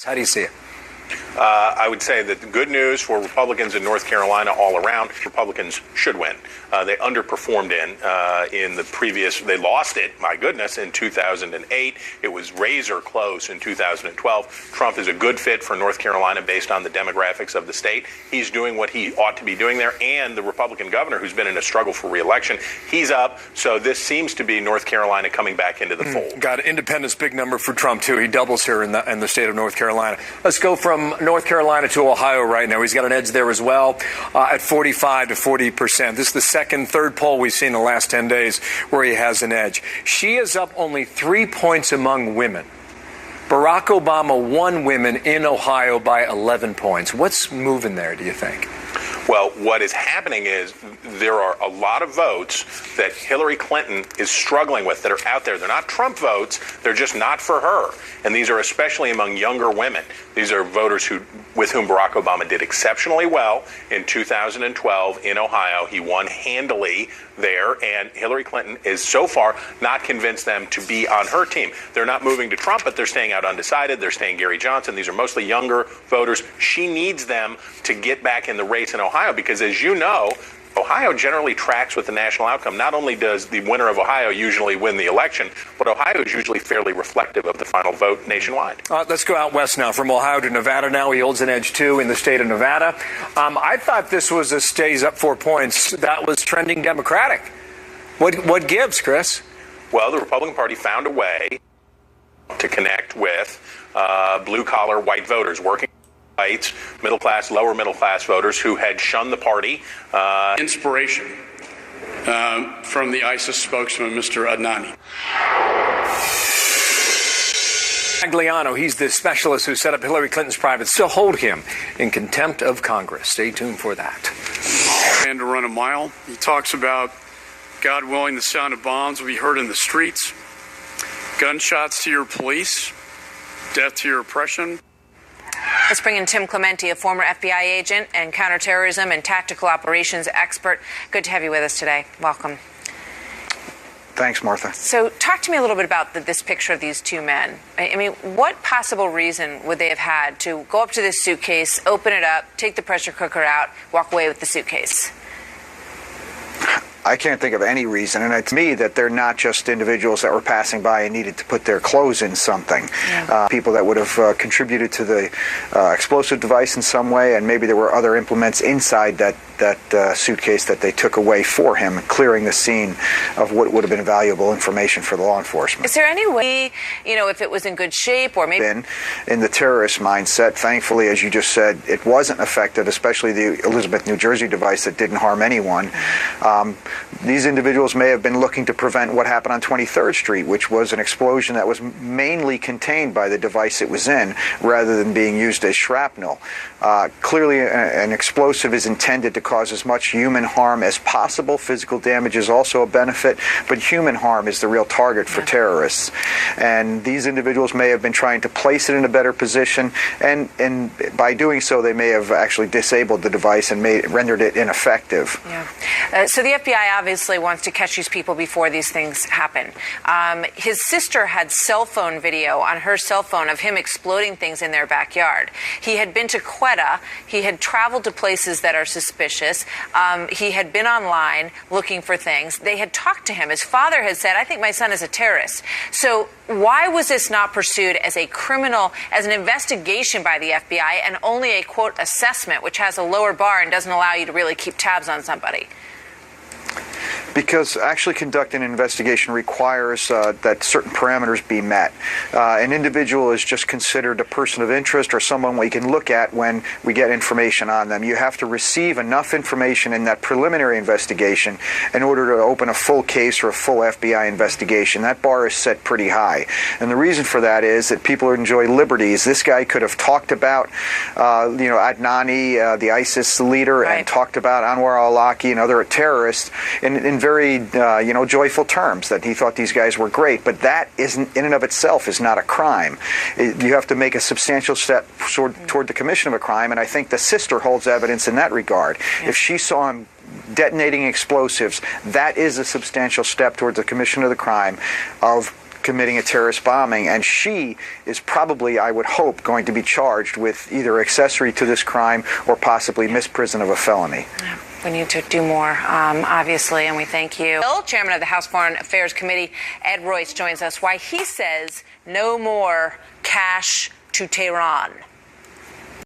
How do you see it? I would say that the good news for Republicans in North Carolina all around, Republicans should win. They underperformed in the previous, they lost it, my goodness, in 2008. It was razor close in 2012. Trump is a good fit for North Carolina based on the demographics of the state. He's doing what he ought to be doing there. And the Republican governor, who's been in a struggle for re-election, he's up. So this seems to be North Carolina coming back into the fold. Got independence, big number for Trump, too. He doubles here in the state of North Carolina. Let's go from North Carolina to Ohio right now. He's got an edge there as well at 45 to 40%. This is the third poll we've seen in the last 10 days where he has an edge. She is up only 3 points among women. Barack Obama won women in Ohio by 11 points. What's moving there, do you think? Well, what is happening is there are a lot of votes that Hillary Clinton is struggling with that are out there. They're not Trump votes. They're just not for her. And these are especially among younger women. These are voters with whom Barack Obama did exceptionally well in 2012 in Ohio. He won handily there, and Hillary Clinton is so far not convinced them to be on her team. They're not moving to Trump, but they're staying out undecided. They're staying Gary Johnson. These are mostly younger voters. She needs them to get back in the race in Ohio because, as you know, Ohio generally tracks with the national outcome. Not only does the winner of Ohio usually win the election, but Ohio is usually fairly reflective of the final vote nationwide. Let's go out west now. From Ohio to Nevada now. He holds an edge, too, in the state of Nevada. I thought this was a stays up 4 points. That was trending Democratic. What gives, Chris? Well, the Republican Party found a way to connect with blue-collar white voters, working whites, middle class, lower middle class voters who had shunned the party. Inspiration from the ISIS spokesman, Mr. Adnani. Magliano, he's the specialist who set up Hillary Clinton's private. Still hold him in contempt of Congress. Stay tuned for that. And to run a mile. He talks about, God willing, the sound of bombs will be heard in the streets. Gunshots to your police. Death to your oppression. Let's bring in Tim Clementi, a former FBI agent and counterterrorism and tactical operations expert. Good to have you with us today. Welcome. Thanks, Martha. So talk to me a little bit about this picture of these two men. I mean, what possible reason would they have had to go up to this suitcase, open it up, take the pressure cooker out, walk away with the suitcase? I can't think of any reason, and it's me that they're not just individuals that were passing by and needed to put their clothes in something. Yeah. People that would have contributed to the explosive device in some way, and maybe there were other implements inside that suitcase that they took away for him, clearing the scene of what would have been valuable information for the law enforcement. Is there any way, if it was in good shape or maybe... In the terrorist mindset, thankfully, as you just said, it wasn't affected, especially the Elizabeth, New Jersey device that didn't harm anyone. These individuals may have been looking to prevent what happened on 23rd Street, which was an explosion that was mainly contained by the device it was in, rather than being used as shrapnel. Clearly, an explosive is intended to cause as much human harm as possible. Physical damage is also a benefit, but human harm is the real target for terrorists. And these individuals may have been trying to place it in a better position, and by doing so, they may have actually disabled the device and rendered it ineffective. Yeah. So the FBI obviously wants to catch these people before these things happen. His sister had cell phone video on her cell phone of him exploding things in their backyard. He had been to Quetta. He had traveled to places that are suspicious. He had been online looking for things. They had talked to him. His father had said, I think my son is a terrorist. So why was this not pursued as a criminal, as an investigation by the FBI, and only a, quote, assessment, which has a lower bar and doesn't allow you to really keep tabs on somebody? Because actually conducting an investigation requires that certain parameters be met. An individual is just considered a person of interest or someone we can look at when we get information on them. You have to receive enough information in that preliminary investigation in order to open a full case or a full FBI investigation. That bar is set pretty high. And the reason for that is that people enjoy liberties. This guy could have talked about, Adnani, the ISIS leader, right, and talked about Anwar al-Awlaki and other terrorists in very, joyful terms, that he thought these guys were great. But that isn't, in and of itself, is not a crime. You have to make a substantial step toward the commission of a crime, and I think the sister holds evidence in that regard. Yeah. If she saw him detonating explosives, that is a substantial step towards the commission of the crime of committing a terrorist bombing, and she is probably, I would hope, going to be charged with either accessory to this crime or possibly misprison of a felony. Yeah. We need to do more, obviously, and we thank you. Bill, Chairman of the House Foreign Affairs Committee, Ed Royce, joins us. Why he says no more cash to Tehran.